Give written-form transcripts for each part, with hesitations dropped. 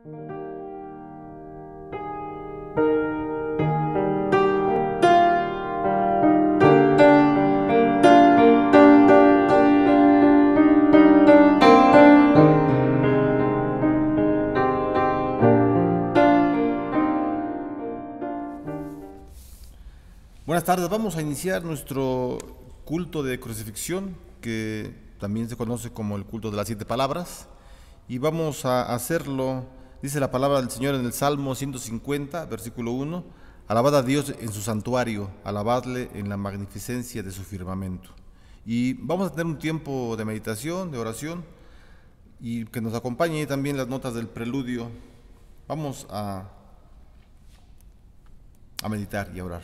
Buenas tardes, vamos a iniciar nuestro culto de crucifixión, que también se conoce como el culto de las 7 palabras, y vamos a hacerlo, dice la palabra del Señor en el Salmo 150, versículo 1, alabad a Dios en su santuario, alabadle en la magnificencia de su firmamento. Y vamos a tener un tiempo de meditación, de oración, y que nos acompañe también las notas del preludio. Vamos a meditar y a orar.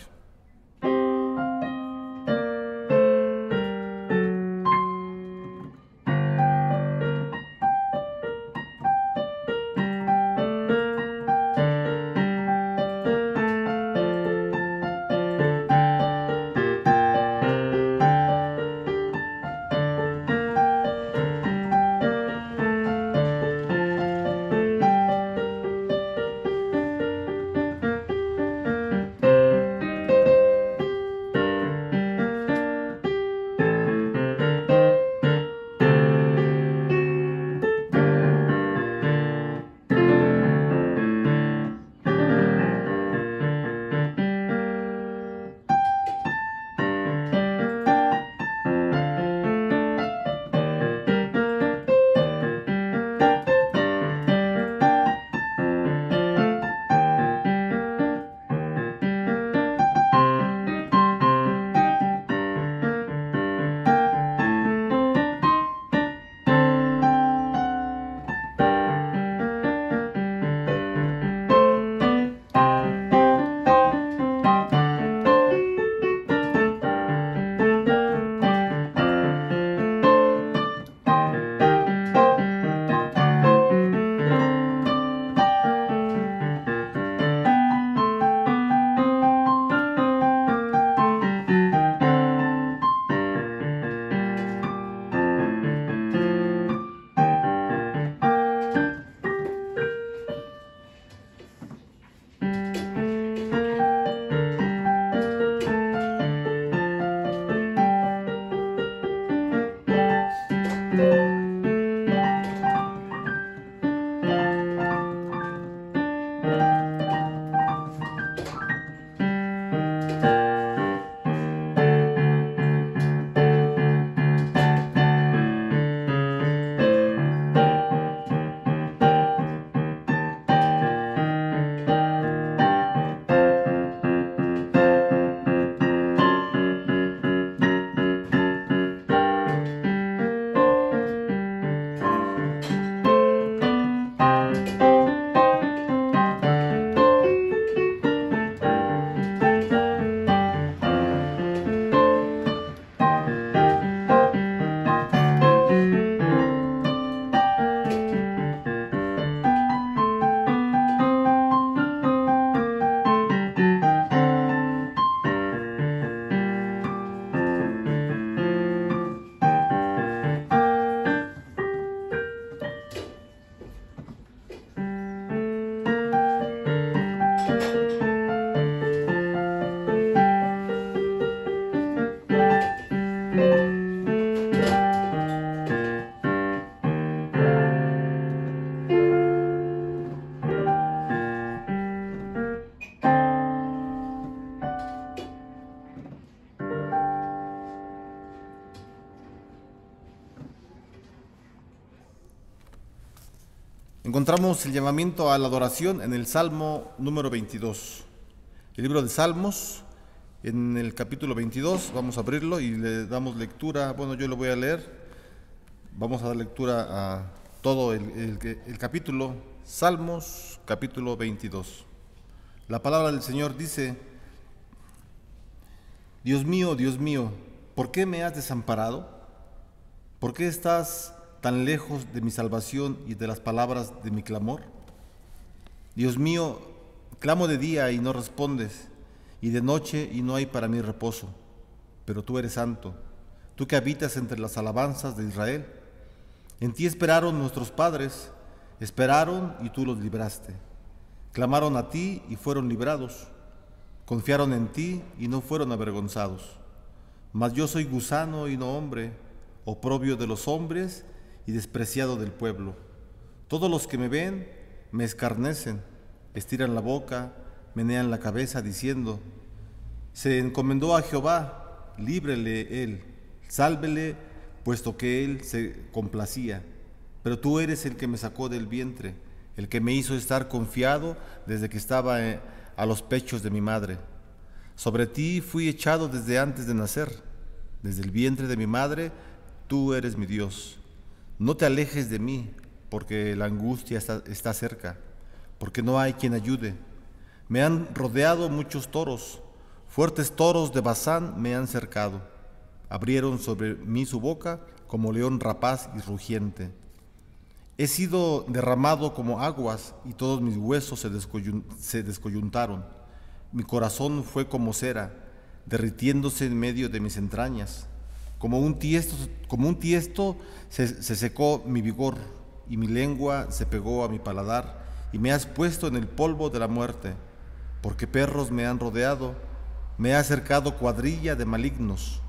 Encontramos el llamamiento a la adoración en el Salmo número 22. El libro de Salmos, en el capítulo 22, vamos a abrirlo y le damos lectura. Bueno, yo lo voy a leer. Vamos a dar lectura a todo el capítulo, Salmos, capítulo 22. La palabra del Señor dice: Dios mío, ¿por qué me has desamparado? ¿Por qué estás tan lejos de mi salvación y de las palabras de mi clamor? Dios mío, clamo de día y no respondes, y de noche y no hay para mí reposo. Pero tú eres santo, tú que habitas entre las alabanzas de Israel. En ti esperaron nuestros padres, Esperaron y tú los libraste. Clamaron a ti y fueron librados. Confiaron en ti y no fueron avergonzados. Mas yo soy gusano y no hombre, oprobio de los hombres y despreciado del pueblo. Todos los que me ven me escarnecen, estiran la boca, menean la cabeza, diciendo: se encomendó a Jehová, líbrele él, sálvele, puesto que él se complacía. Pero tú eres el que me sacó del vientre, el que me hizo estar confiado desde que estaba a los pechos de mi madre. Sobre ti fui echado desde antes de nacer, desde el vientre de mi madre, tú eres mi Dios. No te alejes de mí, porque la angustia está cerca, porque no hay quien ayude. Me han rodeado muchos toros, fuertes toros de Basán me han cercado. Abrieron sobre mí su boca como león rapaz y rugiente. He sido derramado como aguas y todos mis huesos se descoyuntaron. Mi corazón fue como cera, derritiéndose en medio de mis entrañas. Como un tiesto se secó mi vigor y mi lengua se pegó a mi paladar, y me has puesto en el polvo de la muerte, porque perros me han rodeado, me ha cercado cuadrilla de malignos.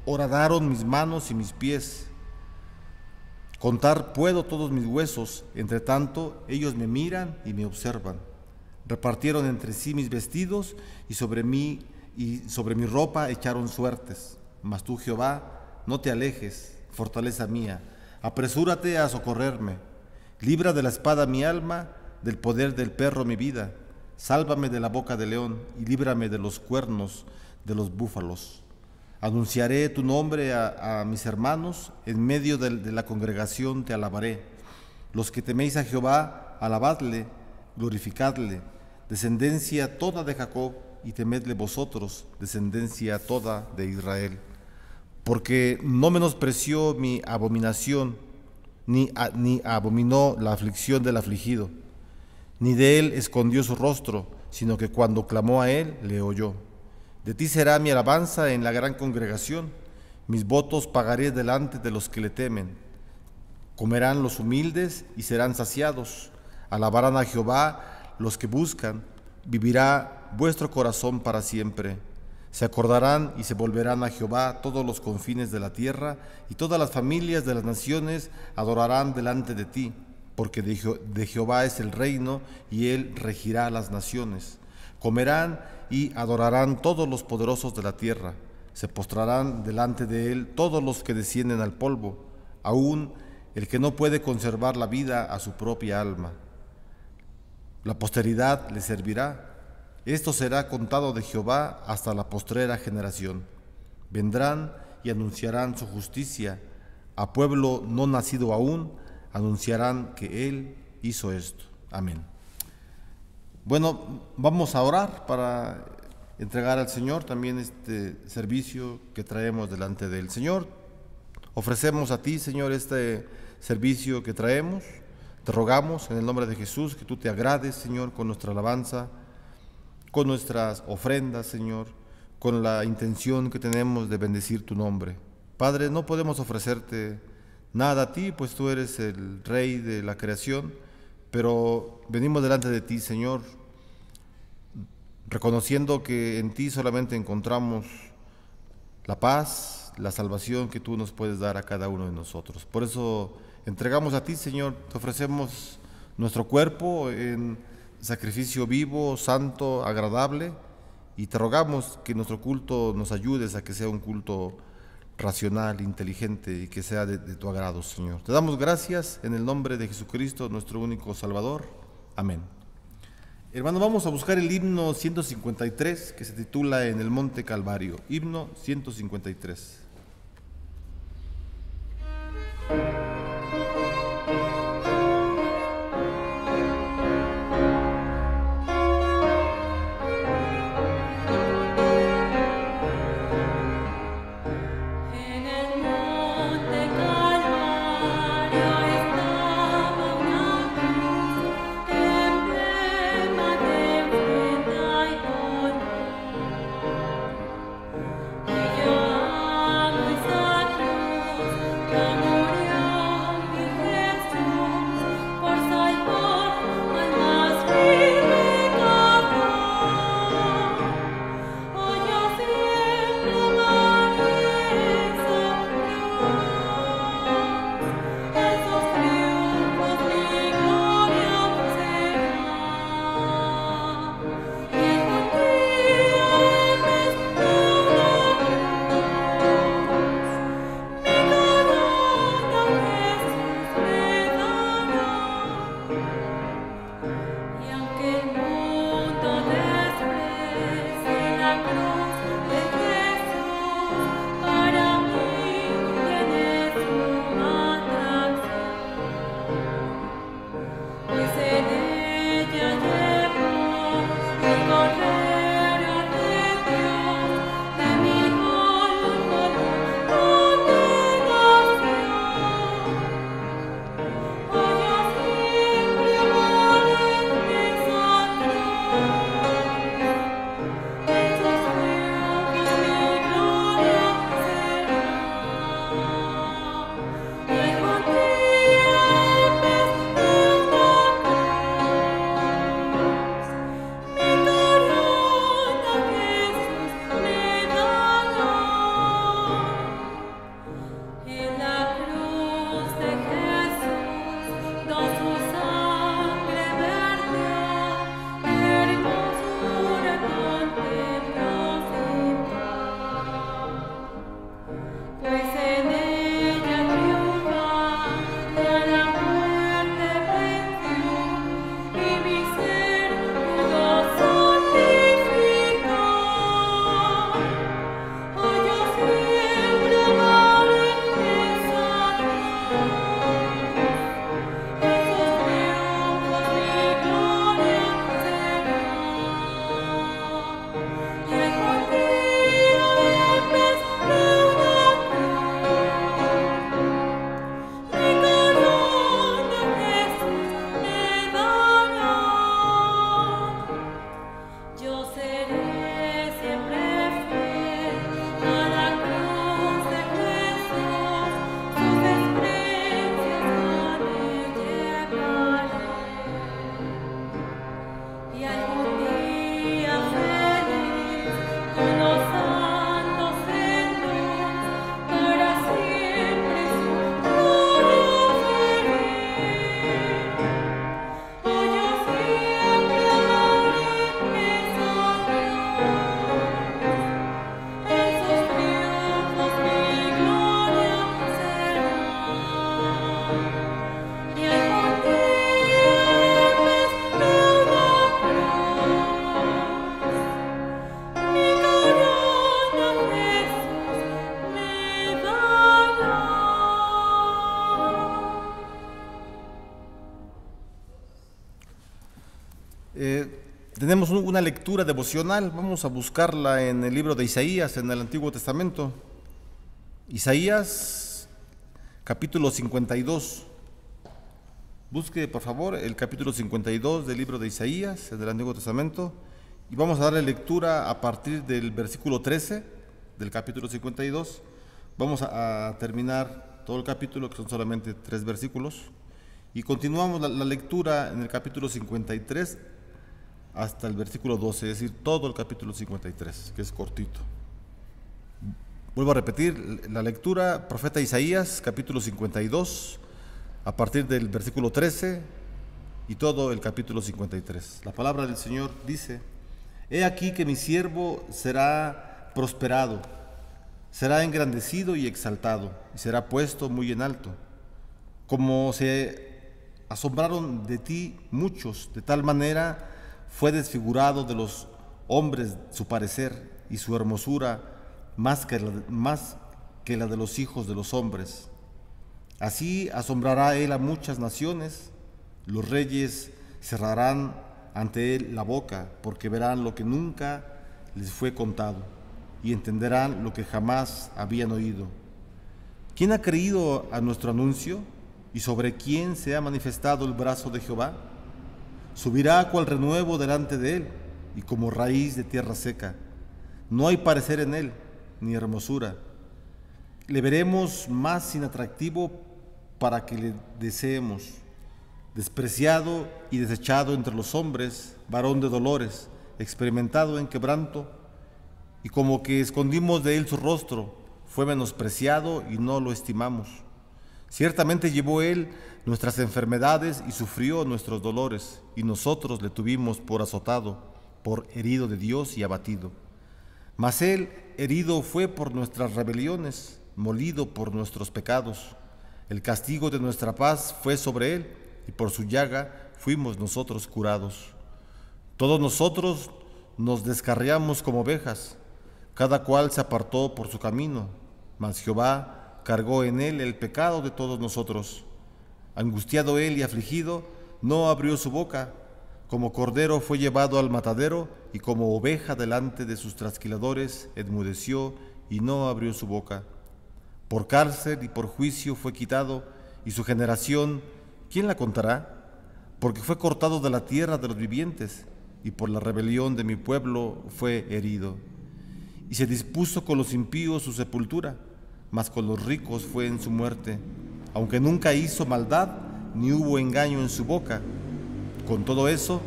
Horadaron mis manos y mis pies. Contar puedo todos mis huesos, entre tanto ellos me miran y me observan. Repartieron entre sí mis vestidos y sobre mi ropa echaron suertes. Mas tú, Jehová, no te alejes, fortaleza mía, apresúrate a socorrerme. Libra de la espada mi alma, del poder del perro mi vida. Sálvame de la boca del león y líbrame de los cuernos de los búfalos. Anunciaré tu nombre a mis hermanos, en medio de la congregación te alabaré. Los que teméis a Jehová, alabadle, glorificadle. Descendencia toda de Jacob, y temedle vosotros, descendencia toda de Israel. Porque no menospreció mi abominación, ni abominó la aflicción del afligido, ni de él escondió su rostro, sino que cuando clamó a él, le oyó. De ti será mi alabanza en la gran congregación, mis votos pagaré delante de los que le temen. Comerán los humildes y serán saciados, alabarán a Jehová los que buscan, vivirá vuestro corazón para siempre. Se acordarán y se volverán a Jehová todos los confines de la tierra, y todas las familias de las naciones adorarán delante de ti, porque de Jehová es el reino, y él regirá las naciones. Comerán y adorarán todos los poderosos de la tierra. Se postrarán delante de él todos los que descienden al polvo, aun el que no puede conservar la vida a su propia alma. La posteridad le servirá. Esto será contado de Jehová hasta la postrera generación. Vendrán y anunciarán su justicia. A pueblo no nacido aún, anunciarán que él hizo esto. Amén. Bueno, vamos a orar para entregar al Señor también este servicio que traemos delante del Señor. Ofrecemos a ti, Señor, este servicio que traemos. Te rogamos en el nombre de Jesús que tú te agrades, Señor, con nuestra alabanza, con nuestras ofrendas, Señor, con la intención que tenemos de bendecir tu nombre. Padre, no podemos ofrecerte nada a ti, pues tú eres el Rey de la creación, pero venimos delante de ti, Señor, reconociendo que en ti solamente encontramos la paz, la salvación que tú nos puedes dar a cada uno de nosotros. Por eso entregamos a ti, Señor, te ofrecemos nuestro cuerpo en sacrificio vivo, santo, agradable, y te rogamos que nuestro culto nos ayudes a que sea un culto racional, inteligente y que sea de tu agrado, Señor. Te damos gracias en el nombre de Jesucristo, nuestro único Salvador. Amén. Hermano, vamos a buscar el himno 153 que se titula En el Monte Calvario. Himno 153. Yo Tenemos una lectura devocional, vamos a buscarla en el libro de Isaías, en el Antiguo Testamento. Isaías, capítulo 52. Busque, por favor, el capítulo 52 del libro de Isaías, en el Antiguo Testamento, y vamos a darle lectura a partir del versículo 13 del capítulo 52. Vamos a terminar todo el capítulo, que son solamente 3 versículos, y continuamos la lectura en el capítulo 53 hasta el versículo 12, es decir, todo el capítulo 53, que es cortito. Vuelvo a repetir la lectura, profeta Isaías, capítulo 52, a partir del versículo 13 y todo el capítulo 53. La palabra del Señor dice: He aquí que mi siervo será prosperado, será engrandecido y exaltado, y será puesto muy en alto. Como se asombraron de ti muchos, de tal manera fue desfigurado de los hombres su parecer, y su hermosura más que la de los hijos de los hombres. Así asombrará él a muchas naciones, los reyes cerrarán ante él la boca, porque verán lo que nunca les fue contado, y entenderán lo que jamás habían oído. ¿Quién ha creído a nuestro anuncio? ¿Y sobre quién se ha manifestado el brazo de Jehová? Subirá cual renuevo delante de él, y como raíz de tierra seca. No hay parecer en él, ni hermosura. Le veremos más sin atractivo para que le deseemos. Despreciado y desechado entre los hombres, varón de dolores, experimentado en quebranto, y como que escondimos de él su rostro, fue menospreciado y no lo estimamos. Ciertamente llevó él nuestras enfermedades y sufrió nuestros dolores, y nosotros le tuvimos por azotado, por herido de Dios y abatido. Mas él herido fue por nuestras rebeliones, molido por nuestros pecados. El castigo de nuestra paz fue sobre él, y por su llaga fuimos nosotros curados. Todos nosotros nos descarriamos como ovejas, cada cual se apartó por su camino, mas Jehová cargó en él el pecado de todos nosotros. Angustiado él y afligido, no abrió su boca. Como cordero fue llevado al matadero, y como oveja delante de sus trasquiladores, enmudeció y no abrió su boca. Por cárcel y por juicio fue quitado, y su generación, ¿quién la contará? Porque fue cortado de la tierra de los vivientes, y por la rebelión de mi pueblo fue herido. Y se dispuso con los impíos su sepultura, mas con los ricos fue en su muerte, aunque nunca hizo maldad, ni hubo engaño en su boca. Con todo eso,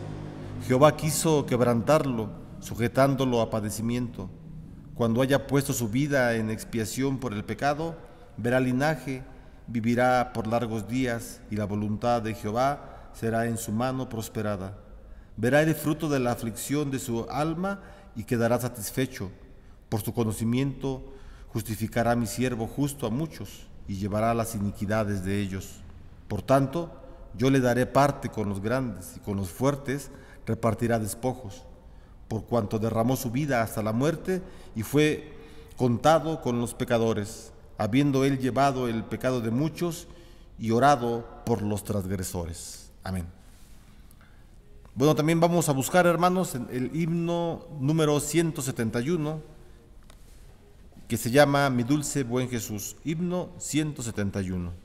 Jehová quiso quebrantarlo, sujetándolo a padecimiento. Cuando haya puesto su vida en expiación por el pecado, verá linaje, vivirá por largos días, y la voluntad de Jehová será en su mano prosperada. Verá el fruto de la aflicción de su alma y quedará satisfecho. Por su conocimiento justificará mi siervo justo a muchos y llevará las iniquidades de ellos. Por tanto, yo le daré parte con los grandes y con los fuertes repartirá despojos, por cuanto derramó su vida hasta la muerte y fue contado con los pecadores, habiendo él llevado el pecado de muchos y orado por los transgresores. Amén. Bueno, también vamos a buscar, hermanos, el himno número 171, que se llama Mi dulce buen Jesús, himno 171.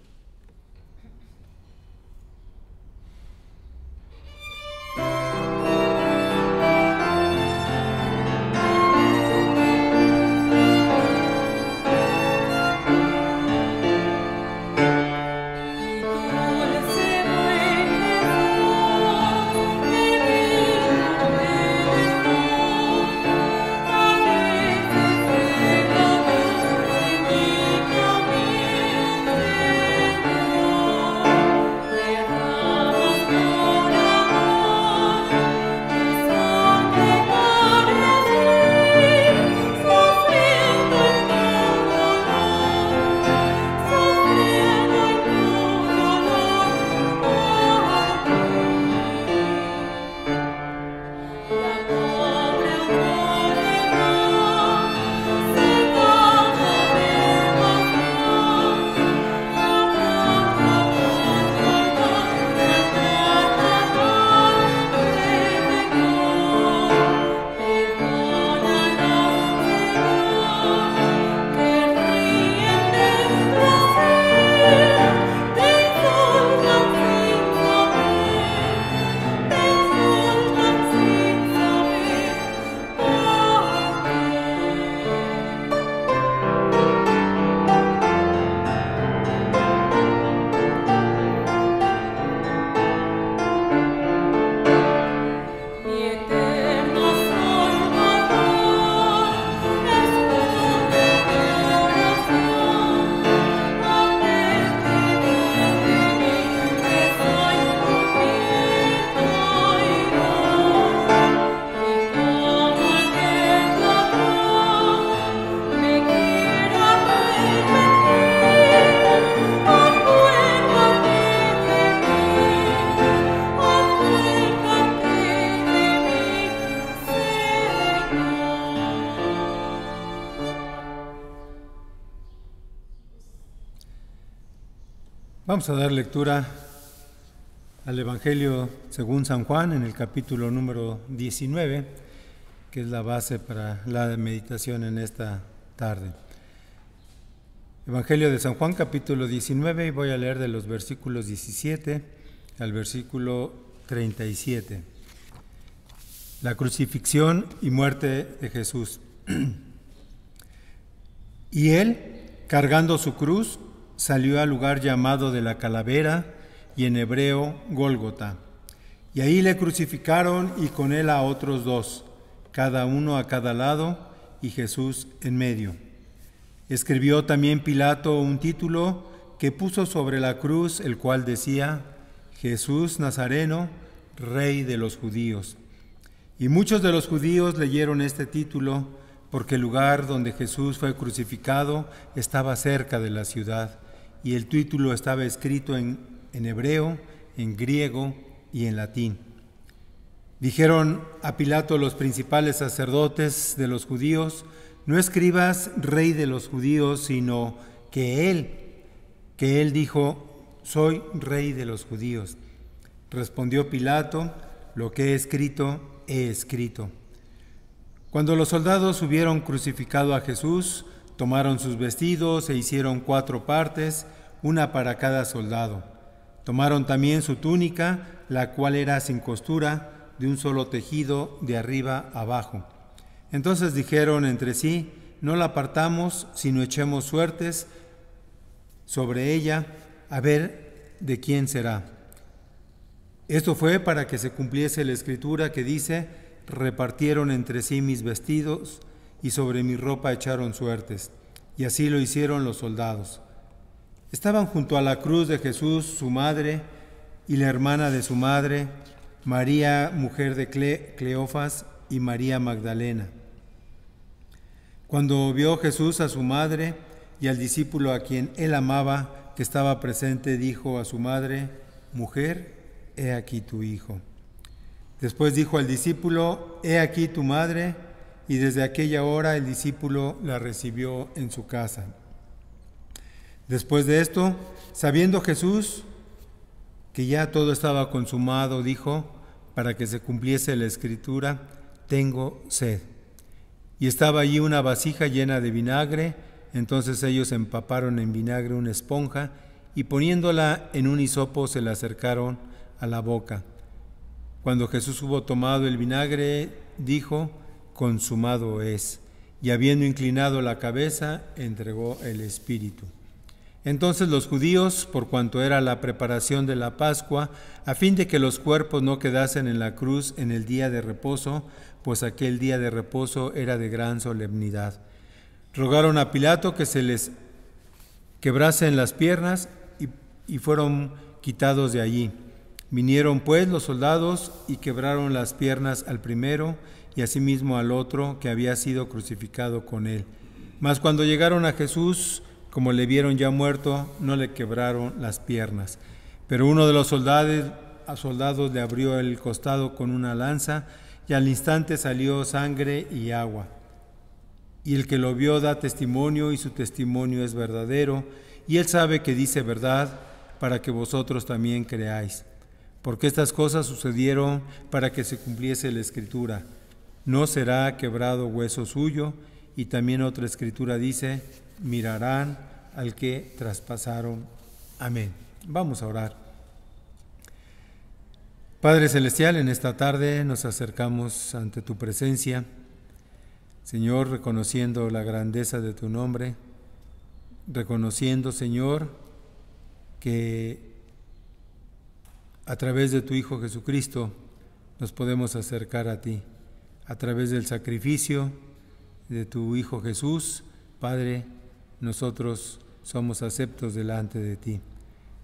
Vamos a dar lectura al Evangelio según San Juan en el capítulo número 19, que es la base para la meditación en esta tarde. Evangelio de San Juan, capítulo 19, y voy a leer de los versículos 17 al versículo 37. La crucifixión y muerte de Jesús. Y él, cargando su cruz, salió al lugar llamado de la Calavera, y en hebreo Gólgota. Y ahí le crucificaron y con él a otros dos, cada uno a cada lado, y Jesús en medio. Escribió también Pilato un título que puso sobre la cruz, el cual decía: Jesús Nazareno, Rey de los Judíos. Y muchos de los judíos leyeron este título, porque el lugar donde Jesús fue crucificado estaba cerca de la ciudad, y el título estaba escrito en hebreo, en griego y en latín. Dijeron a Pilato los principales sacerdotes de los judíos: no escribas rey de los judíos, sino que él dijo: soy rey de los judíos. Respondió Pilato: lo que he escrito, he escrito. Cuando los soldados hubieron crucificado a Jesús, tomaron sus vestidos e hicieron 4 partes, una para cada soldado. Tomaron también su túnica, la cual era sin costura, de un solo tejido, de arriba abajo. Entonces dijeron entre sí: no la partamos, sino echemos suertes sobre ella, a ver de quién será. Esto fue para que se cumpliese la escritura que dice: repartieron entre sí mis vestidos y sobre mi ropa echaron suertes. Y así lo hicieron los soldados. Estaban junto a la cruz de Jesús su madre y la hermana de su madre, María, mujer de Cleofas, y María Magdalena. Cuando vio Jesús a su madre y al discípulo a quien él amaba, que estaba presente, dijo a su madre: mujer, he aquí tu hijo. Después dijo al discípulo: he aquí tu madre, y desde aquella hora el discípulo la recibió en su casa. Después de esto, sabiendo Jesús que ya todo estaba consumado, dijo, para que se cumpliese la escritura: tengo sed. Y estaba allí una vasija llena de vinagre. Entonces ellos empaparon en vinagre una esponja y poniéndola en un hisopo se la acercaron a la boca. Cuando Jesús hubo tomado el vinagre, dijo: consumado es. Y habiendo inclinado la cabeza, entregó el espíritu. Entonces los judíos, por cuanto era la preparación de la Pascua, a fin de que los cuerpos no quedasen en la cruz en el día de reposo, pues aquel día de reposo era de gran solemnidad, rogaron a Pilato que se les quebrasen las piernas y fueron quitados de allí. Vinieron pues los soldados y quebraron las piernas al primero y asimismo al otro que había sido crucificado con él. Mas cuando llegaron a Jesús, como le vieron ya muerto, no le quebraron las piernas. Pero uno de los soldados le abrió el costado con una lanza y al instante salió sangre y agua. Y el que lo vio da testimonio y su testimonio es verdadero, y él sabe que dice verdad, para que vosotros también creáis. Porque estas cosas sucedieron para que se cumpliese la escritura: no será quebrado hueso suyo. Y también otra escritura dice: mirarán al que traspasaron. Amén. Vamos a orar. Padre Celestial, en esta tarde nos acercamos ante tu presencia, Señor, reconociendo la grandeza de tu nombre, reconociendo, Señor, que a través de tu Hijo Jesucristo nos podemos acercar a ti, a través del sacrificio de tu Hijo Jesús. Padre, nosotros somos aceptos delante de ti.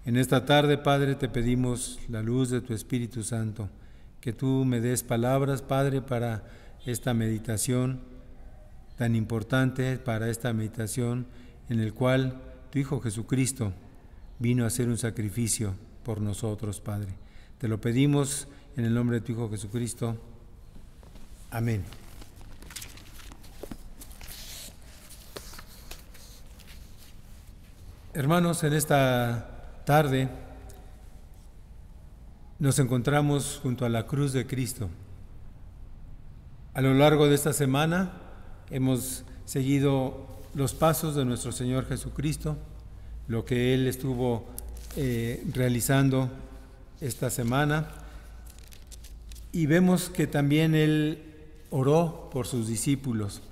En esta tarde, Padre, te pedimos la luz de tu Espíritu Santo, que tú me des palabras, Padre, para esta meditación tan importante, para esta meditación en el cual tu Hijo Jesucristo vino a hacer un sacrificio por nosotros, Padre. Te lo pedimos en el nombre de tu Hijo Jesucristo. Amén. Hermanos, en esta tarde nos encontramos junto a la cruz de Cristo. A lo largo de esta semana hemos seguido los pasos de nuestro Señor Jesucristo, lo que Él estuvo realizando esta semana, y vemos que también Él oró por sus discípulos.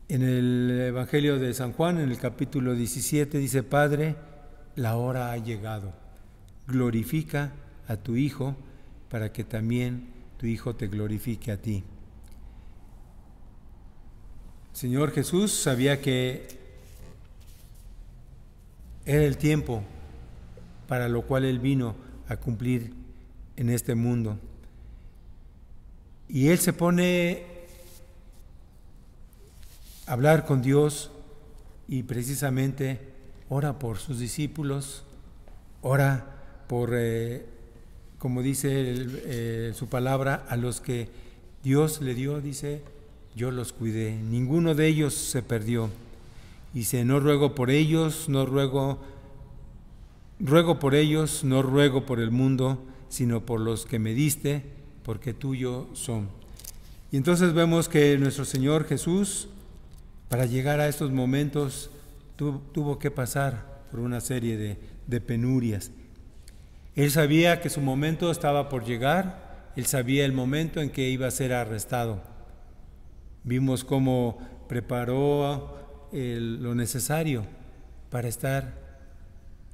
En el Evangelio de San Juan, en el capítulo 17, dice: Padre, la hora ha llegado, glorifica a tu Hijo, para que también tu Hijo te glorifique a ti. Señor Jesús sabía que era el tiempo para lo cual Él vino a cumplir en este mundo. Y Él se pone a hablar con Dios y precisamente ora por sus discípulos, ora por como dice su palabra, a los que Dios le dio, dice, yo los cuidé. Ninguno de ellos se perdió. Dice, no ruego por ellos, ruego por ellos, no ruego por el mundo, sino por los que me diste, porque tuyo son. Y entonces vemos que nuestro Señor Jesús, para llegar a estos momentos, tuvo que pasar por una serie de penurias. Él sabía que su momento estaba por llegar, él sabía el momento en que iba a ser arrestado. Vimos cómo preparó lo necesario para estar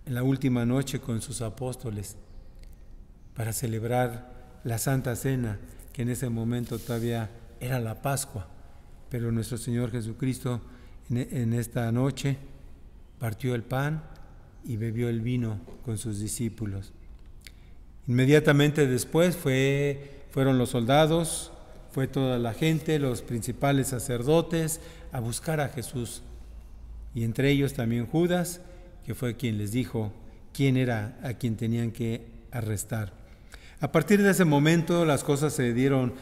en la última noche con sus apóstoles, para celebrar la Santa Cena, que en ese momento todavía era la Pascua. Pero nuestro Señor Jesucristo en esta noche partió el pan y bebió el vino con sus discípulos. Inmediatamente después fueron los soldados, fue toda la gente, los principales sacerdotes, a buscar a Jesús. Y entre ellos también Judas, que fue quien les dijo quién era a quien tenían que arrestar. A partir de ese momento las cosas se dieron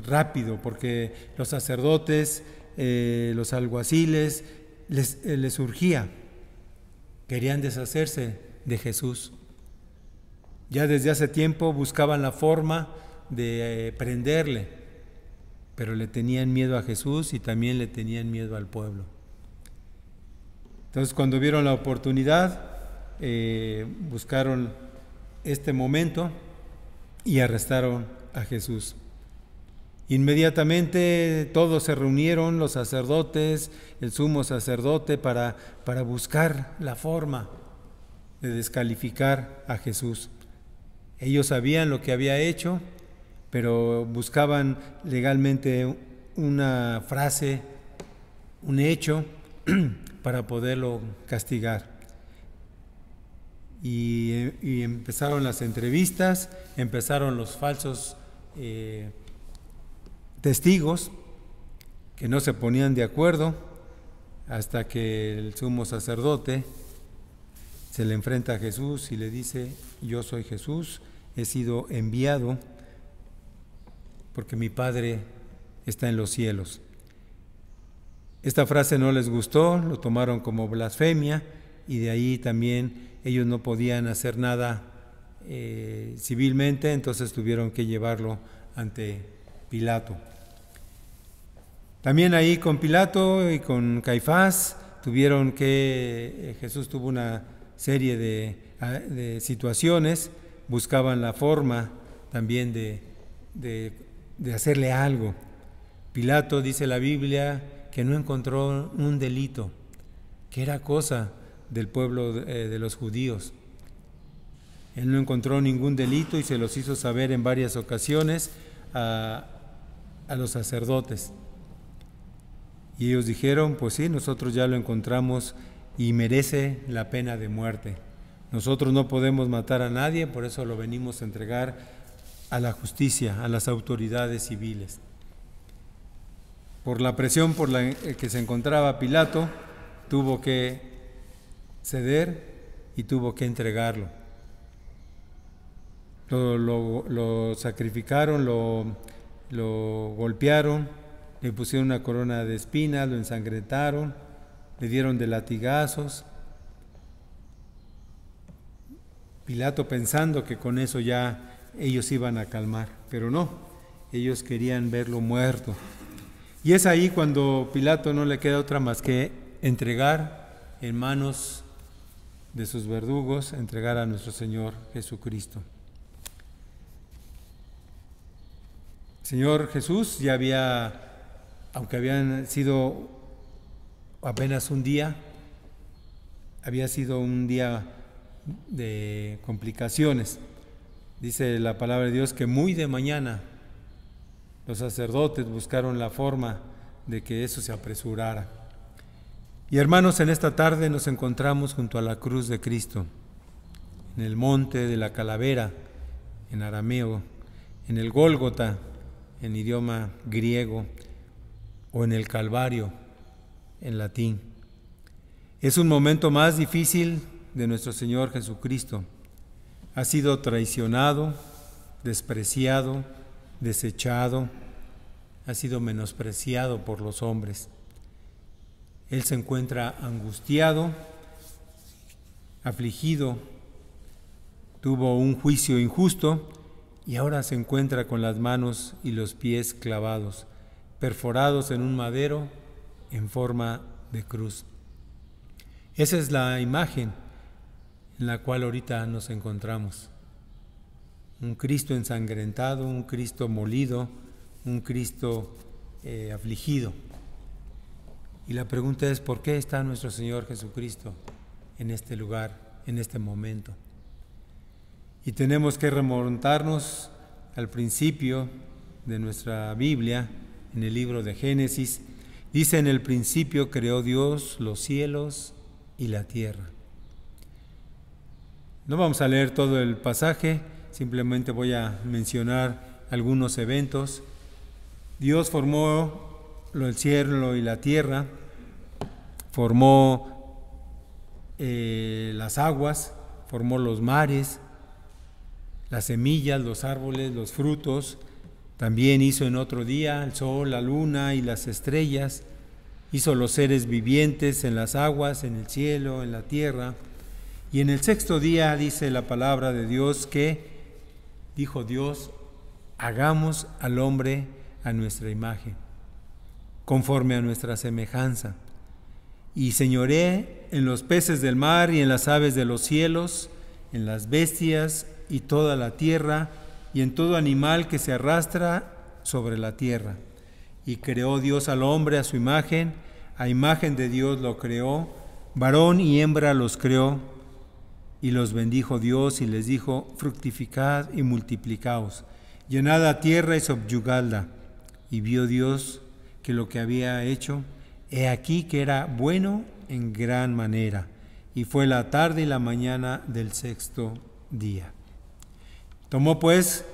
rápido, porque los sacerdotes, los alguaciles, les surgía, querían deshacerse de Jesús. Ya desde hace tiempo buscaban la forma de prenderle, pero le tenían miedo a Jesús y también le tenían miedo al pueblo. Entonces, cuando vieron la oportunidad, buscaron este momento y arrestaron a Jesús. Inmediatamente todos se reunieron, los sacerdotes, el sumo sacerdote, para buscar la forma de descalificar a Jesús. Ellos sabían lo que había hecho, pero buscaban legalmente una frase, un hecho, para poderlo castigar. Y empezaron las entrevistas, empezaron los falsos testigos que no se ponían de acuerdo, hasta que el sumo sacerdote se le enfrenta a Jesús y le dice: yo soy Jesús, he sido enviado porque mi Padre está en los cielos. Esta frase no les gustó, lo tomaron como blasfemia, y de ahí también ellos no podían hacer nada civilmente, entonces tuvieron que llevarlo ante Pilato. También ahí con Pilato y con Caifás Jesús tuvo una serie de situaciones, buscaban la forma también de hacerle algo. Pilato, dice la Biblia, que no encontró un delito, que era cosa del pueblo de los judíos. Él no encontró ningún delito y se los hizo saber en varias ocasiones a los sacerdotes. Y ellos dijeron: pues sí, nosotros ya lo encontramos y merece la pena de muerte. Nosotros no podemos matar a nadie, por eso lo venimos a entregar a la justicia, a las autoridades civiles. Por la presión por la que se encontraba Pilato, tuvo que ceder y tuvo que entregarlo. Lo sacrificaron, lo golpearon, le pusieron una corona de espinas, lo ensangrentaron, le dieron de latigazos. Pilato pensando que con eso ya ellos iban a calmar, pero no, ellos querían verlo muerto. Y es ahí cuando Pilato no le queda otra más que entregar en manos de sus verdugos, entregar a nuestro Señor Jesucristo. Señor Jesús ya aunque habían sido apenas un día, había sido un día de complicaciones. Dice la palabra de Dios que muy de mañana los sacerdotes buscaron la forma de que eso se apresurara. Y hermanos, en esta tarde nos encontramos junto a la cruz de Cristo, en el monte de la calavera, en arameo, en el Gólgota, en idioma griego, o en el Calvario, en latín. Es un momento más difícil de nuestro Señor Jesucristo. Ha sido traicionado, despreciado, desechado, ha sido menospreciado por los hombres. Él se encuentra angustiado, afligido, tuvo un juicio injusto y ahora se encuentra con las manos y los pies clavados, perforados en un madero en forma de cruz. Esa es la imagen en la cual ahorita nos encontramos. Un Cristo ensangrentado, un Cristo molido, un Cristo afligido. Y la pregunta es, ¿por qué está nuestro Señor Jesucristo en este lugar, en este momento? Y tenemos que remontarnos al principio de nuestra Biblia, en el libro de Génesis. Dice: en el principio creó Dios los cielos y la tierra. No vamos a leer todo el pasaje, simplemente voy a mencionar algunos eventos. Dios formó el cielo y la tierra, formó las aguas, formó los mares, las semillas, los árboles, los frutos. También hizo en otro día el sol, la luna y las estrellas. Hizo los seres vivientes en las aguas, en el cielo, en la tierra. Y en el sexto día dice la palabra de Dios que dijo Dios: hagamos al hombre a nuestra imagen, conforme a nuestra semejanza. Y señoreé en los peces del mar y en las aves de los cielos, en las bestias y toda la tierra, y en todo animal que se arrastra sobre la tierra. Y creó Dios al hombre a su imagen de Dios lo creó, varón y hembra los creó, y los bendijo Dios y les dijo: fructificad y multiplicaos, llenad la tierra y subyugadla. Y vio Dios que lo que había hecho, he aquí que era bueno en gran manera, y fue la tarde y la mañana del sexto día. Tomó pues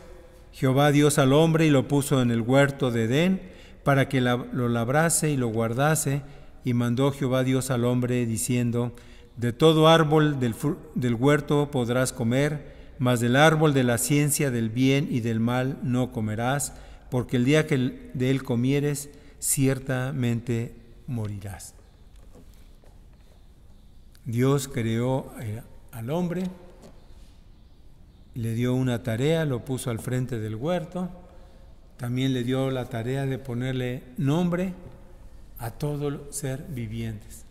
Jehová Dios al hombre y lo puso en el huerto de Edén para que lo labrase y lo guardase, y mandó Jehová Dios al hombre diciendo: de todo árbol del huerto podrás comer, mas del árbol de la ciencia del bien y del mal no comerás, porque el día que de él comieres, ciertamente morirás. Dios creó al hombre, le dio una tarea, lo puso al frente del huerto, también le dio la tarea de ponerle nombre a todo ser vivientes,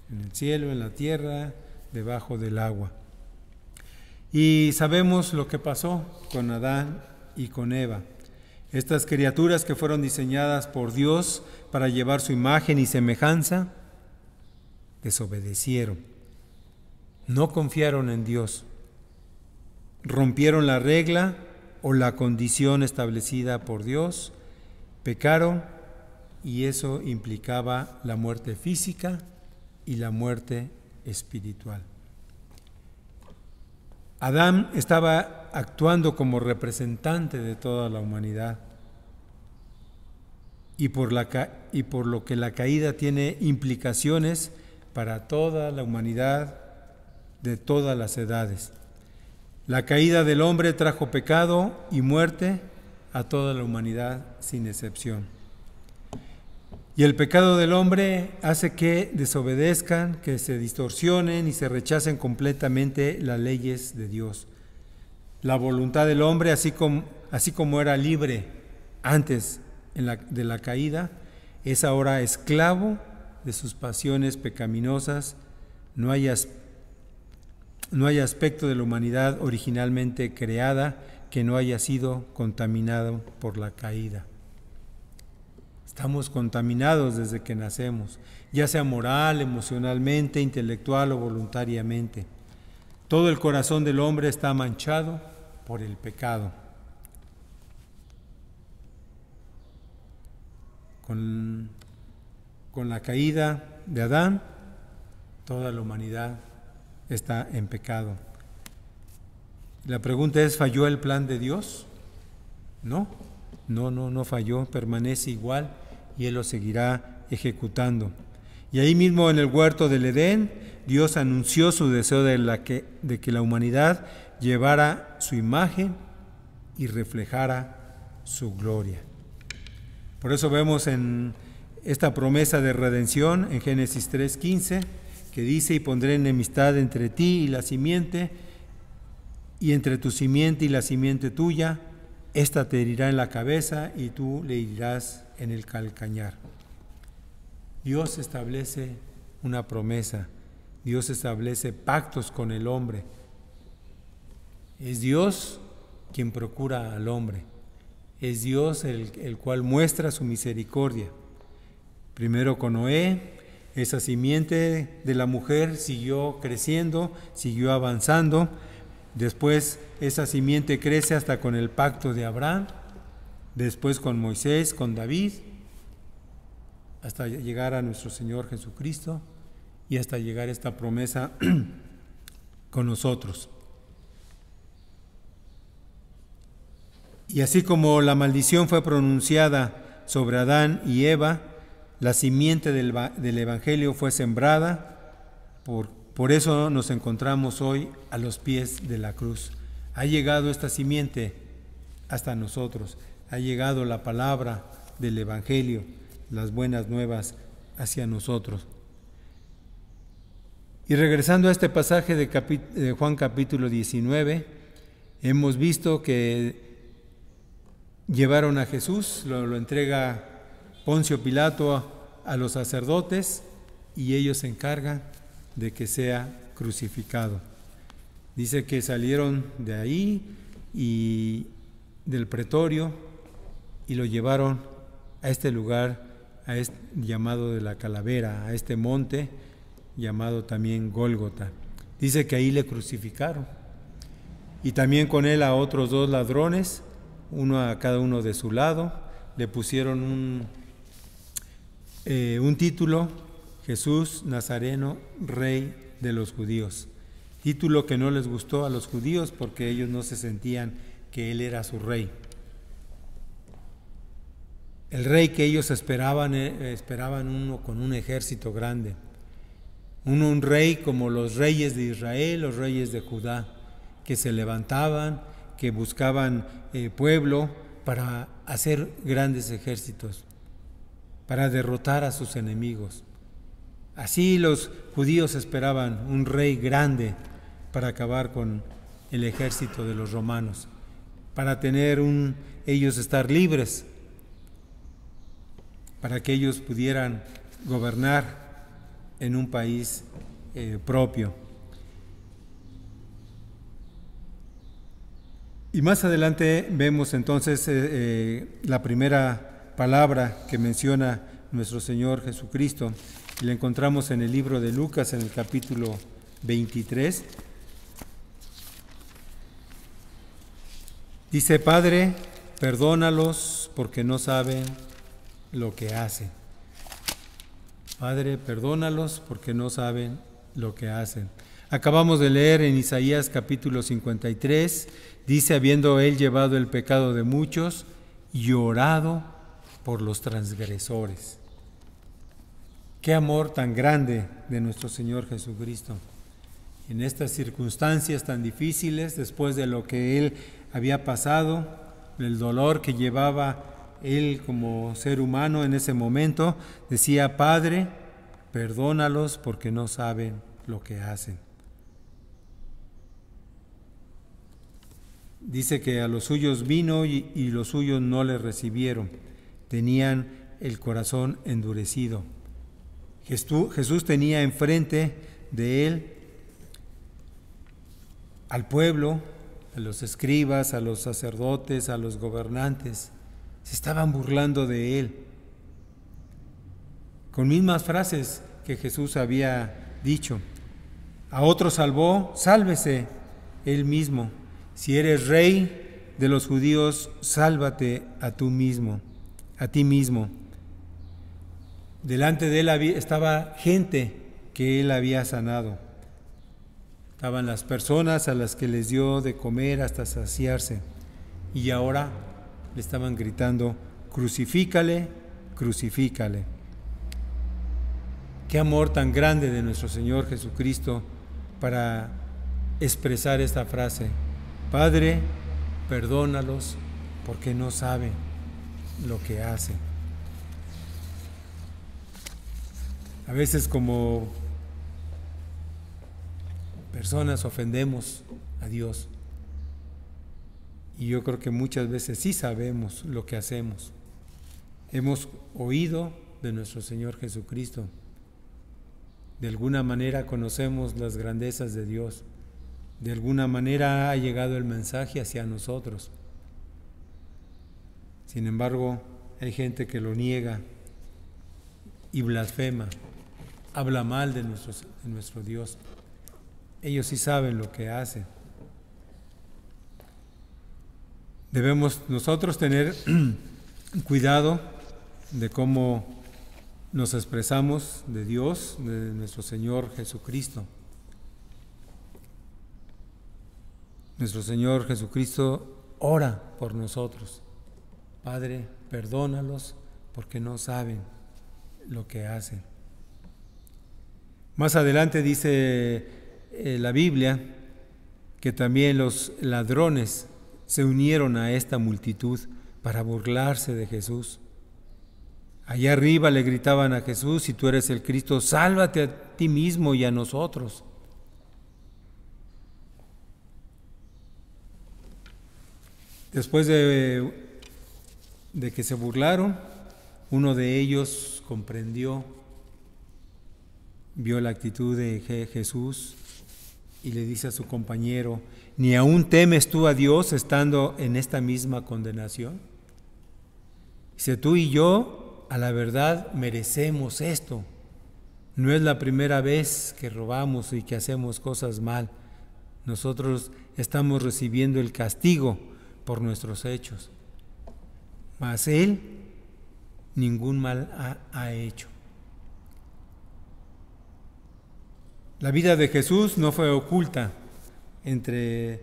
en el cielo, en la tierra, debajo del agua. Y sabemos lo que pasó con Adán y con Eva. Estas criaturas que fueron diseñadas por Dios para llevar su imagen y semejanza, desobedecieron, no confiaron en Dios, rompieron la regla o la condición establecida por Dios, pecaron, y eso implicaba la muerte física y la muerte espiritual. Adán estaba actuando como representante de toda la humanidad, y por lo que la caída tiene implicaciones para toda la humanidad de todas las edades. La caída del hombre trajo pecado y muerte a toda la humanidad sin excepción. Y el pecado del hombre hace que desobedezcan, que se distorsionen y se rechacen completamente las leyes de Dios. La voluntad del hombre, así como era libre antes de la caída, es ahora esclavo de sus pasiones pecaminosas. No hay aspecto de la humanidad originalmente creada que no haya sido contaminado por la caída. Estamos contaminados desde que nacemos, ya sea moral, emocionalmente, intelectual o voluntariamente. Todo el corazón del hombre está manchado por el pecado. Con la caída de Adán, toda la humanidad está en pecado. La pregunta es, ¿falló el plan de Dios? No falló, permanece igual y Él lo seguirá ejecutando. Y ahí mismo en el huerto del Edén, Dios anunció su deseo de que la humanidad llevara su imagen y reflejara su gloria. Por eso vemos en esta promesa de redención en Génesis 3:15, que dice: y pondré enemistad entre ti y la simiente, y entre tu simiente y la simiente tuya, ésta te herirá en la cabeza y tú le herirás en el calcañar. Dios establece una promesa, Dios establece pactos con el hombre. Es Dios quien procura al hombre, es Dios el cual muestra su misericordia. Primero con Noé, esa simiente de la mujer siguió creciendo, siguió avanzando. Después esa simiente crece hasta con el pacto de Abraham, después con Moisés, con David, hasta llegar a nuestro Señor Jesucristo y hasta llegar a esta promesa con nosotros. Y así como la maldición fue pronunciada sobre Adán y Eva, la simiente del Evangelio fue sembrada. Por eso nos encontramos hoy a los pies de la cruz. Ha llegado esta simiente hasta nosotros, ha llegado la palabra del Evangelio, las buenas nuevas hacia nosotros. Y regresando a este pasaje de Juan capítulo 19, hemos visto que llevaron a Jesús, lo entrega Poncio Pilato a los sacerdotes y ellos se encargan de que sea crucificado. Dice que salieron de ahí y del pretorio y lo llevaron a este lugar, llamado de la Calavera, a este monte llamado también Gólgota. Dice que ahí le crucificaron y también con él a otros 2 ladrones, uno a cada uno de su lado. Le pusieron un título: Jesús Nazareno, Rey de los Judíos. Título que no les gustó a los judíos porque ellos no se sentían que Él era su rey. El rey que ellos esperaban uno con un ejército grande. Un rey como los reyes de Israel, los reyes de Judá, que se levantaban, que buscaban pueblo para hacer grandes ejércitos, para derrotar a sus enemigos. Así los judíos esperaban un rey grande para acabar con el ejército de los romanos, para tener ellos estar libres, para que ellos pudieran gobernar en un país propio. Y más adelante vemos entonces la primera palabra que menciona nuestro Señor Jesucristo, y la encontramos en el libro de Lucas, en el capítulo 23. Dice: Padre, perdónalos porque no saben lo que hacen. Padre, perdónalos porque no saben lo que hacen. Acabamos de leer en Isaías capítulo 53, dice: habiendo Él llevado el pecado de muchos y orado por los transgresores. Qué amor tan grande de nuestro Señor Jesucristo. En estas circunstancias tan difíciles, después de lo que Él había pasado, el dolor que llevaba Él como ser humano en ese momento, decía: Padre, perdónalos porque no saben lo que hacen. Dice que a los suyos vino y los suyos no le recibieron. Tenían el corazón endurecido. Jesús tenía enfrente de Él al pueblo, a los escribas, a los sacerdotes, a los gobernantes. Se estaban burlando de Él con mismas frases que Jesús había dicho. A otro salvó, sálvese Él mismo. Si eres rey de los judíos, sálvate a ti mismo. Delante de Él estaba gente que Él había sanado. Estaban las personas a las que les dio de comer hasta saciarse. Y ahora le estaban gritando: crucifícale, crucifícale. Qué amor tan grande de nuestro Señor Jesucristo para expresar esta frase: Padre, perdónalos porque no saben lo que hacen. A veces como personas ofendemos a Dios, y yo creo que muchas veces sí sabemos lo que hacemos. Hemos oído de nuestro Señor Jesucristo. De alguna manera conocemos las grandezas de Dios. De alguna manera ha llegado el mensaje hacia nosotros. Sin embargo, hay gente que lo niega y blasfema, habla mal de nuestro Dios. Ellos sí saben lo que hacen. Debemos nosotros tener cuidado de cómo nos expresamos de Dios, de nuestro Señor Jesucristo. Nuestro Señor Jesucristo ora por nosotros. Padre, perdónalos porque no saben lo que hacen. Más adelante dice la Biblia que también los ladrones se unieron a esta multitud para burlarse de Jesús. Allá arriba le gritaban a Jesús: si tú eres el Cristo, sálvate a ti mismo y a nosotros. Después de que se burlaron, uno de ellos comprendió, vio la actitud de Jesús y le dice a su compañero: ¿ni aún temes tú a Dios estando en esta misma condenación? Dice: tú y yo a la verdad merecemos esto. No es la primera vez que robamos y que hacemos cosas mal. Nosotros estamos recibiendo el castigo por nuestros hechos. Mas Él ningún mal ha hecho. La vida de Jesús no fue oculta entre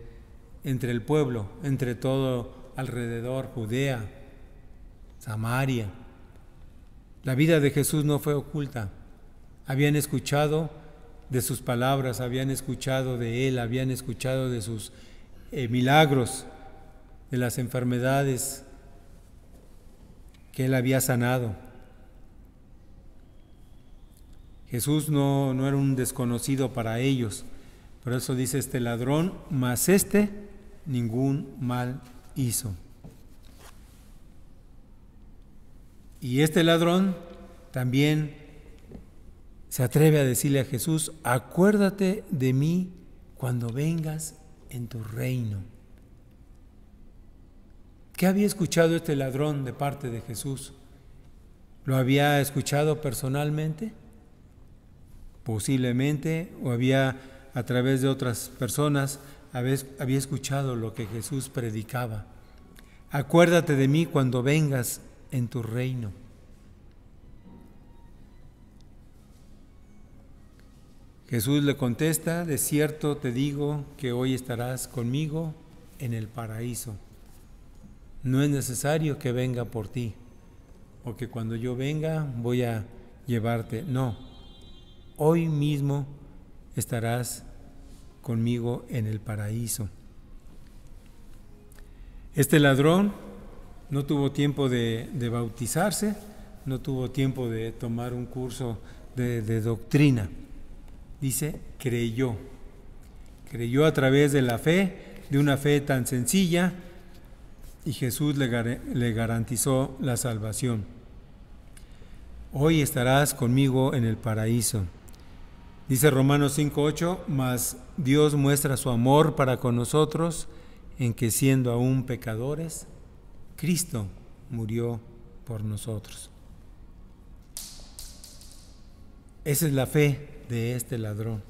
el pueblo, entre todo alrededor, Judea, Samaria. La vida de Jesús no fue oculta. Habían escuchado de sus palabras, habían escuchado de Él, habían escuchado de sus milagros, de las enfermedades que Él había sanado. Jesús no era un desconocido para ellos. Por eso dice este ladrón: mas este ningún mal hizo. Y este ladrón también se atreve a decirle a Jesús: acuérdate de mí cuando vengas en tu reino. ¿Qué había escuchado este ladrón de parte de Jesús? ¿Lo había escuchado personalmente? Posiblemente, o había a través de otras personas, había escuchado lo que Jesús predicaba. Acuérdate de mí cuando vengas en tu reino. Jesús le contesta: de cierto te digo que hoy estarás conmigo en el paraíso. No es necesario que venga por ti, o que cuando yo venga voy a llevarte. No. Hoy mismo estarás conmigo en el paraíso. Este ladrón no tuvo tiempo de bautizarse, no tuvo tiempo de tomar un curso de doctrina. Dice, creyó a través de la fe, de una fe tan sencilla, y Jesús le garantizó la salvación. Hoy estarás conmigo en el paraíso. Dice Romanos 5:8, mas Dios muestra su amor para con nosotros en que siendo aún pecadores, Cristo murió por nosotros. Esa es la fe de este ladrón.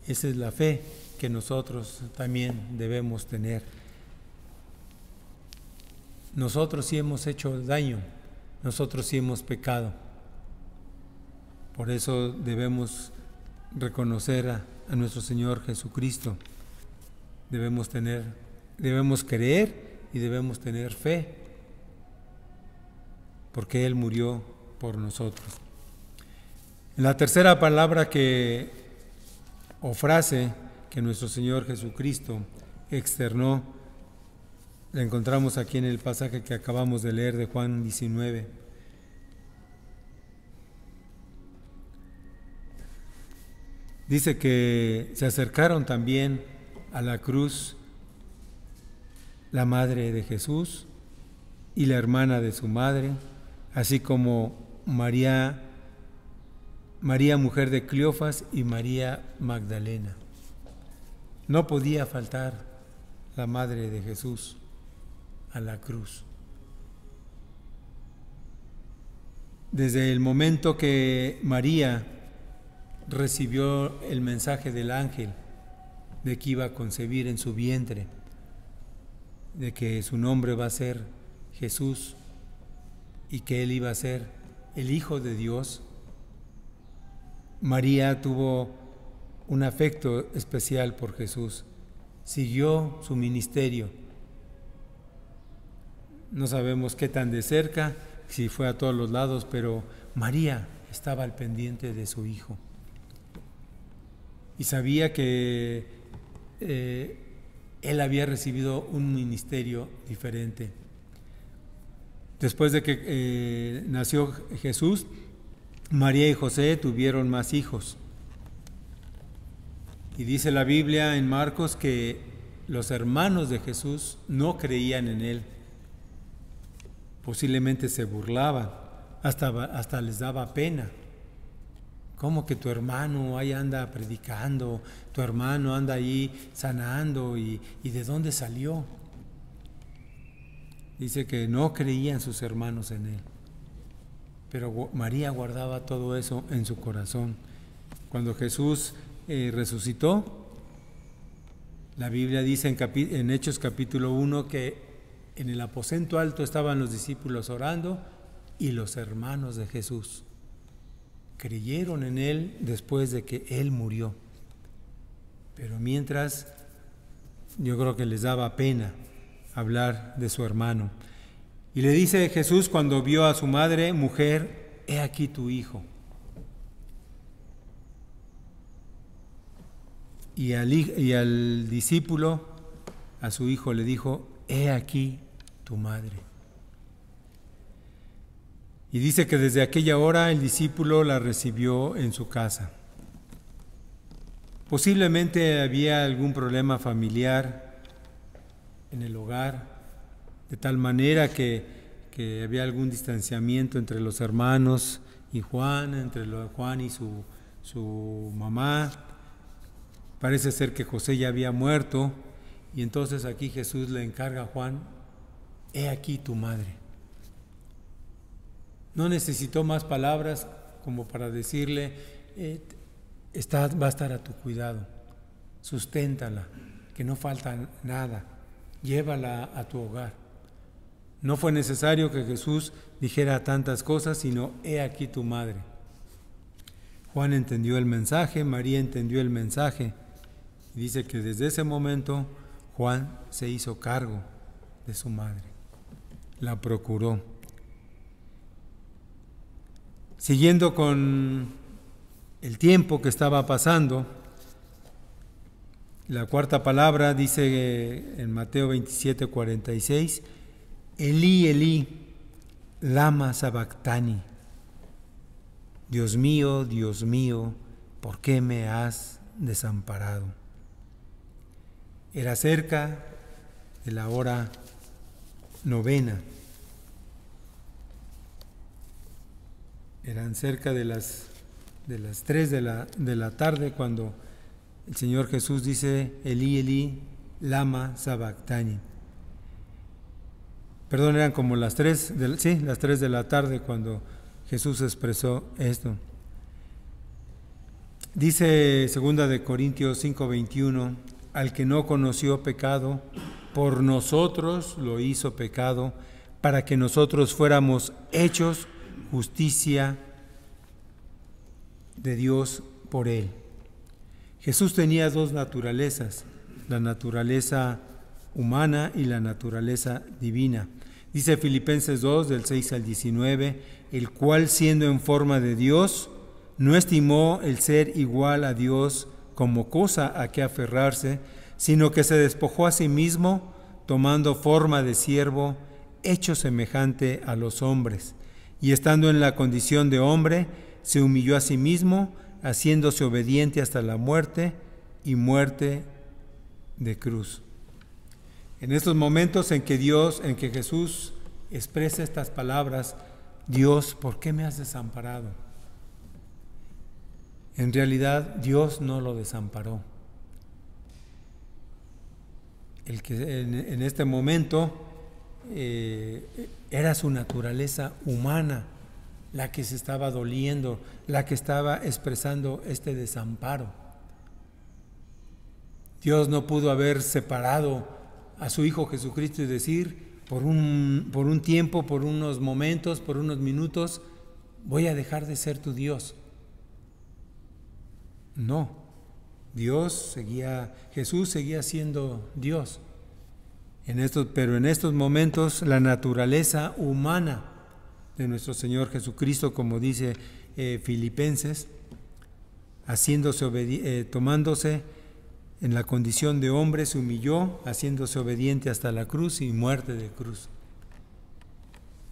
Esa es la fe que nosotros también debemos tener. Nosotros sí hemos hecho daño, nosotros sí hemos pecado. Por eso debemos reconocer a nuestro Señor Jesucristo. Debemos creer y debemos tener fe, porque Él murió por nosotros. La tercera palabra o frase que nuestro Señor Jesucristo externó La encontramos aquí en el pasaje que acabamos de leer de Juan 19. Dice que se acercaron también a la cruz la madre de Jesús y la hermana de su madre, así como María, mujer de Cleofas, y María Magdalena. No podía faltar la madre de Jesús a la cruz. Desde el momento que María recibió el mensaje del ángel de que iba a concebir en su vientre, de que su nombre va a ser Jesús y que él iba a ser el Hijo de Dios, María tuvo un afecto especial por Jesús, siguió su ministerio. No sabemos qué tan de cerca, si fue a todos los lados, pero María estaba al pendiente de su hijo. Y sabía que él había recibido un ministerio diferente. Después de que nació Jesús, María y José tuvieron más hijos. Y dice la Biblia en Marcos que los hermanos de Jesús no creían en él. Posiblemente se burlaban, hasta les daba pena. ¿Cómo que tu hermano ahí anda predicando? Tu hermano anda ahí sanando, ¿y de dónde salió? Dice que no creían sus hermanos en él. Pero María guardaba todo eso en su corazón. Cuando Jesús resucitó, la Biblia dice en Hechos capítulo 1 que en el aposento alto estaban los discípulos orando y los hermanos de Jesús creyeron en él después de que él murió. Pero mientras, yo creo que les daba pena hablar de su hermano. Y le dice Jesús cuando vio a su madre: mujer, he aquí tu hijo. Y al discípulo, a su hijo, le dijo: he aquí tu madre. Y dice que desde aquella hora el discípulo la recibió en su casa. Posiblemente había algún problema familiar en el hogar, de tal manera que había algún distanciamiento entre los hermanos y Juan, entre Juan y su mamá. Parece ser que José ya había muerto, y entonces aquí Jesús le encarga a Juan: he aquí tu madre. No necesitó más palabras como para decirle: va a estar a tu cuidado, susténtala, que no falta nada, llévala a tu hogar. No fue necesario que Jesús dijera tantas cosas, sino: he aquí tu madre. Juan entendió el mensaje, María entendió el mensaje, y dice que desde ese momento Juan se hizo cargo de su madre, la procuró. Siguiendo con el tiempo que estaba pasando, la cuarta palabra dice en Mateo 27:46: Elí, Elí, lama sabactani. Dios mío, ¿por qué me has desamparado? Era cerca de la hora novena. Eran cerca de las 3 de la tarde cuando el Señor Jesús dice: Elí, Elí, lama sabactani. Perdón, eran como las 3 de la tarde cuando Jesús expresó esto. Dice 2 de Corintios 5:21: al que no conoció pecado, por nosotros lo hizo pecado, para que nosotros fuéramos hechos justicia de Dios por él. Jesús tenía dos naturalezas, la naturaleza humana y la naturaleza divina. Dice Filipenses 2, del 6 al 19, el cual, siendo en forma de Dios, no estimó el ser igual a Dios como cosa a que aferrarse, sino que se despojó a sí mismo, tomando forma de siervo, hecho semejante a los hombres, y estando en la condición de hombre, se humilló a sí mismo, haciéndose obediente hasta la muerte y muerte de cruz. En estos momentos en que Jesús expresa estas palabras, Dios, ¿por qué me has desamparado? En realidad, Dios no lo desamparó. El que en este momento era su naturaleza humana la que se estaba doliendo, la que estaba expresando este desamparo. Dios no pudo haber separado a su Hijo Jesucristo y decir, por un tiempo, por unos momentos, por unos minutos, voy a dejar de ser tu Dios. No, Jesús seguía siendo Dios. Pero en estos momentos la naturaleza humana de nuestro Señor Jesucristo, como dice Filipenses, tomándose en la condición de hombre, se humilló, haciéndose obediente hasta la cruz y muerte de cruz.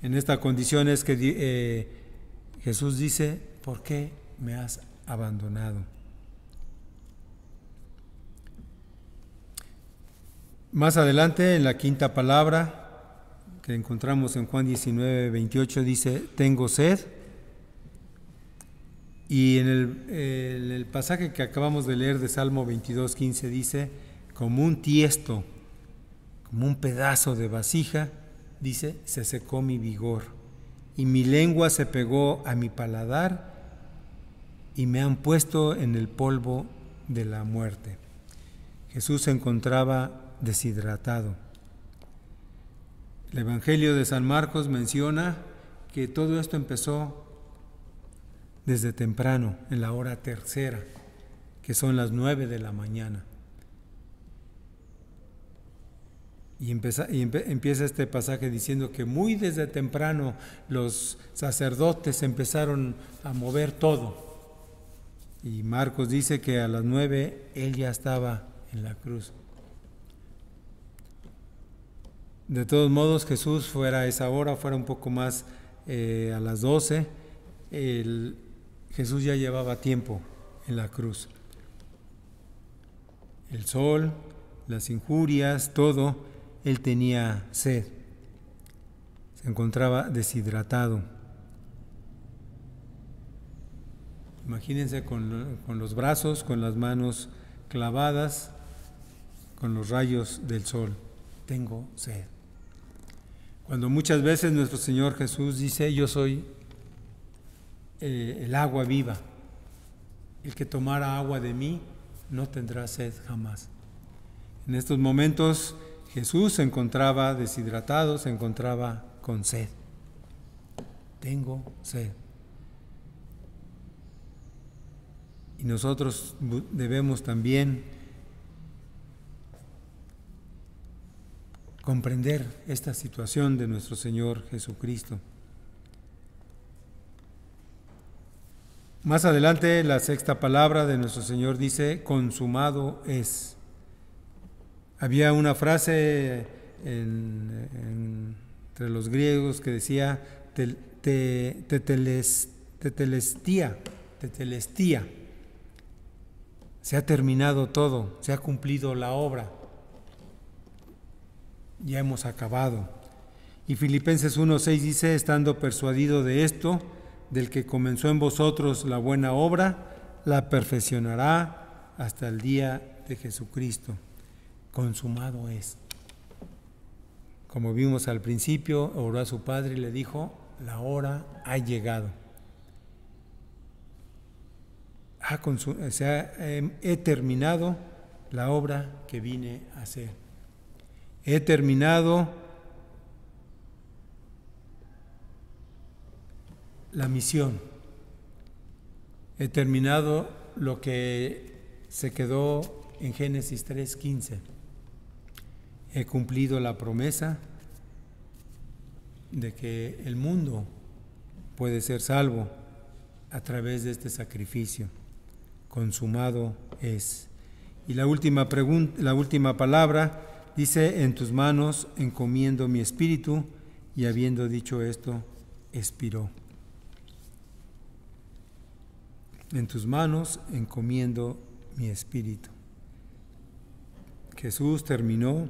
En esta condición es que Jesús dice, ¿por qué me has abandonado? Más adelante, en la quinta palabra que encontramos en Juan 19:28, dice, tengo sed. Y en el pasaje que acabamos de leer de Salmo 22:15 dice, como un tiesto, como un pedazo de vasija, dice, se secó mi vigor, y mi lengua se pegó a mi paladar, y me han puesto en el polvo de la muerte. Jesús se encontraba deshidratado. El Evangelio de San Marcos menciona que todo esto empezó desde temprano, en la hora tercera, que son las 9 de la mañana. Y empieza este pasaje diciendo que muy desde temprano los sacerdotes empezaron a mover todo. Y Marcos dice que a las 9 él ya estaba en la cruz. De todos modos, Jesús fuera a esa hora, fuera un poco más a las 12, Jesús ya llevaba tiempo en la cruz. El sol, las injurias, todo, él tenía sed. Se encontraba deshidratado. Imagínense con los brazos, con las manos clavadas, con los rayos del sol. Tengo sed. Cuando muchas veces nuestro Señor Jesús dice, yo soy el agua viva, el que tomara agua de mí no tendrá sed jamás. En estos momentos Jesús se encontraba deshidratado, se encontraba con sed. Tengo sed. Y nosotros debemos también comprender esta situación de nuestro Señor Jesucristo. Más adelante, la sexta palabra de nuestro Señor dice, consumado es. Había una frase entre los griegos que decía, tetelestía. Se ha terminado todo, se ha cumplido la obra. Ya hemos acabado. Y Filipenses 1:6 dice, estando persuadido de esto, del que comenzó en vosotros la buena obra, la perfeccionará hasta el día de Jesucristo. Consumado es. Como vimos al principio, oró a su Padre y le dijo, la hora ha llegado. He terminado la obra que vine a hacer. He terminado la misión. He terminado lo que se quedó en Génesis 3:15. He cumplido la promesa de que el mundo puede ser salvo a través de este sacrificio. Consumado es. Y la última palabra dice: en tus manos encomiendo mi espíritu, y habiendo dicho esto, expiró. En tus manos encomiendo mi espíritu. Jesús terminó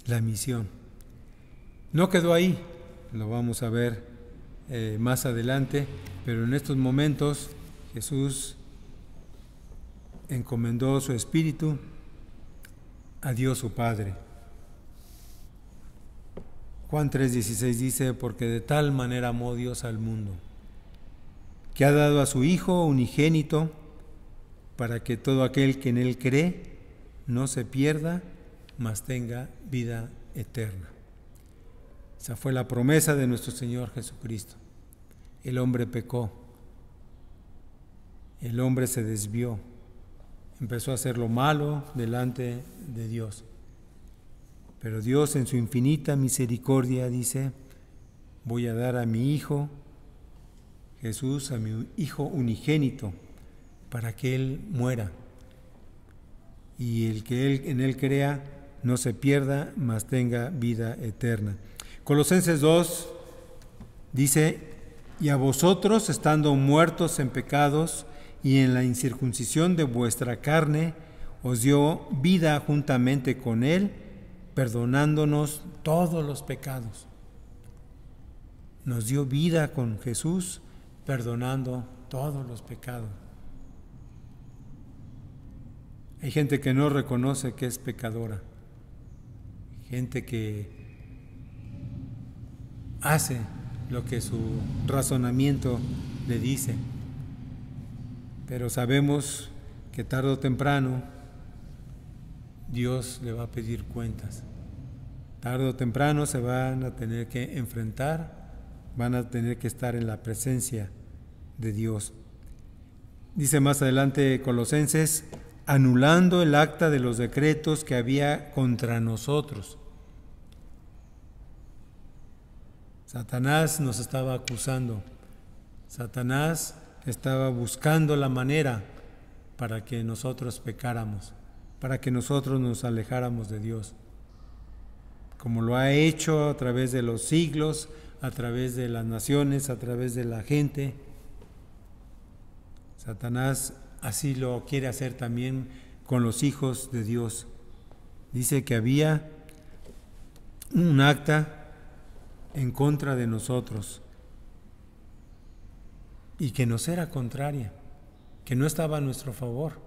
la misión. No quedó ahí, lo vamos a ver más adelante, pero en estos momentos Jesús encomendó su espíritu a Dios su Padre. Juan 3:16 dice: porque de tal manera amó Dios al mundo, que ha dado a su Hijo unigénito, para que todo aquel que en Él cree no se pierda, mas tenga vida eterna. Esa fue la promesa de nuestro Señor Jesucristo. El hombre pecó, el hombre se desvió, empezó a hacer lo malo delante de Dios. Pero Dios, en su infinita misericordia, dice: voy a dar a mi Hijo Jesús, a mi Hijo unigénito, para que Él muera, y el que en Él crea no se pierda, mas tenga vida eterna. Colosenses 2 dice: y a vosotros, estando muertos en pecados y en la incircuncisión de vuestra carne, os dio vida juntamente con Él, perdonándonos todos los pecados. Nos dio vida con Jesús, perdonando todos los pecados. Hay gente que no reconoce que es pecadora, gente que hace lo que su razonamiento le dice, pero sabemos que tarde o temprano Dios le va a pedir cuentas. Tarde o temprano se van a tener que enfrentar, van a tener que estar en la presencia de Dios. Dice más adelante Colosenses: anulando el acta de los decretos que había contra nosotros. Satanás nos estaba acusando. Satanás estaba buscando la manera para que nosotros pecáramos, para que nosotros nos alejáramos de Dios, como lo ha hecho a través de los siglos, a través de las naciones, a través de la gente. Satanás así lo quiere hacer también con los hijos de Dios. Dice que había un acta en contra de nosotros y que nos era contraria, que no estaba a nuestro favor.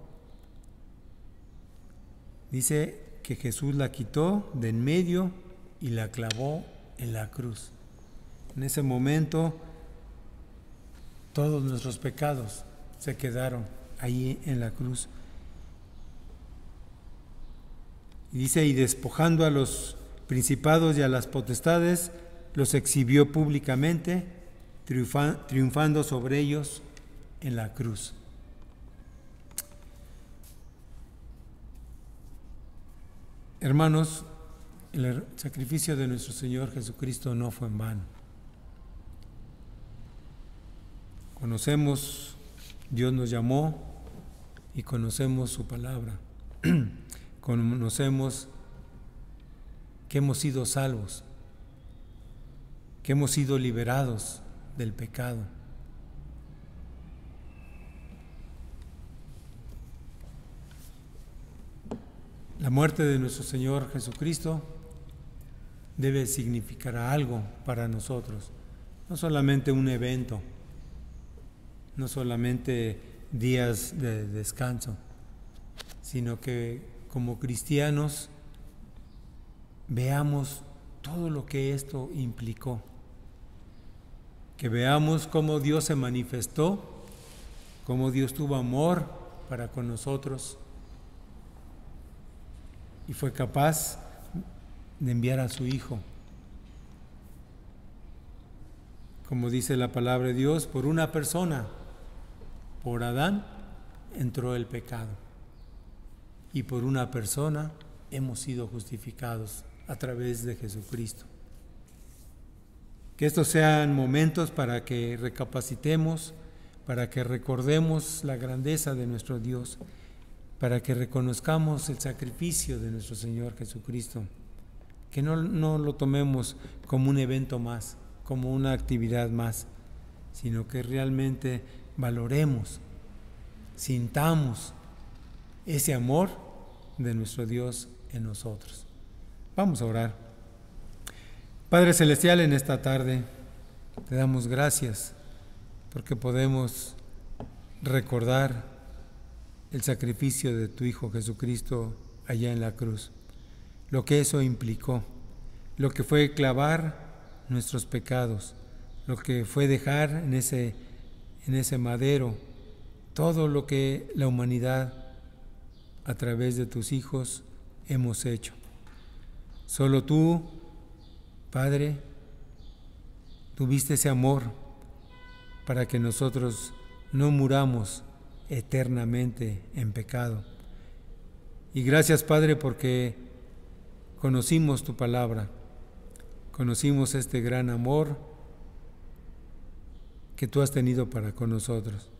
Dice que Jesús la quitó de en medio y la clavó en la cruz. En ese momento todos nuestros pecados se quedaron ahí en la cruz. Y dice: y despojando a los principados y a las potestades, los exhibió públicamente, triunfando sobre ellos en la cruz. Hermanos, el sacrificio de nuestro Señor Jesucristo no fue en vano. Conocemos, Dios nos llamó y conocemos su palabra. Conocemos que hemos sido salvos, que hemos sido liberados del pecado. La muerte de nuestro Señor Jesucristo debe significar algo para nosotros, no solamente un evento, no solamente días de descanso, sino que como cristianos veamos todo lo que esto implicó, que veamos cómo Dios se manifestó, cómo Dios tuvo amor para con nosotros y fue capaz de enviar a su Hijo. Como dice la palabra de Dios, por una persona, por Adán, entró el pecado, y por una persona hemos sido justificados a través de Jesucristo. Que estos sean momentos para que recapacitemos, para que recordemos la grandeza de nuestro Dios, para que reconozcamos el sacrificio de nuestro Señor Jesucristo, que no lo tomemos como un evento más, como una actividad más, sino que realmente valoremos, sintamos ese amor de nuestro Dios en nosotros. Vamos a orar. Padre Celestial, en esta tarde te damos gracias porque podemos recordar el sacrificio de tu Hijo Jesucristo allá en la cruz, lo que eso implicó, lo que fue clavar nuestros pecados, lo que fue dejar en ese madero todo lo que la humanidad a través de tus hijos hemos hecho. Solo tú, Padre, tuviste ese amor para que nosotros no muramos eternamente en pecado. Y gracias, Padre, porque conocimos tu palabra, conocimos este gran amor que tú has tenido para con nosotros.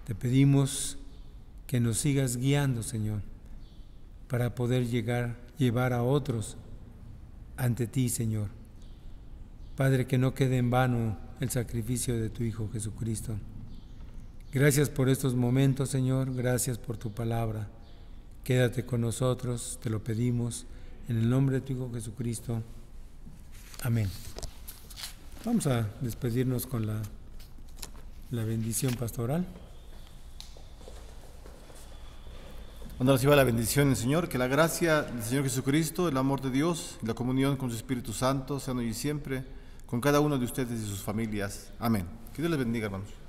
Te pedimos que nos sigas guiando, Señor, para poder llevar a otros ante ti, Señor. Padre, que no quede en vano el sacrificio de tu Hijo Jesucristo. Gracias por estos momentos, Señor, gracias por tu palabra. Quédate con nosotros, te lo pedimos, en el nombre de tu Hijo Jesucristo. Amén. Vamos a despedirnos con la bendición pastoral. Cuando reciba la bendición del Señor, que la gracia del Señor Jesucristo, el amor de Dios y la comunión con su Espíritu Santo sean hoy y siempre con cada uno de ustedes y sus familias. Amén. Que Dios les bendiga, hermanos.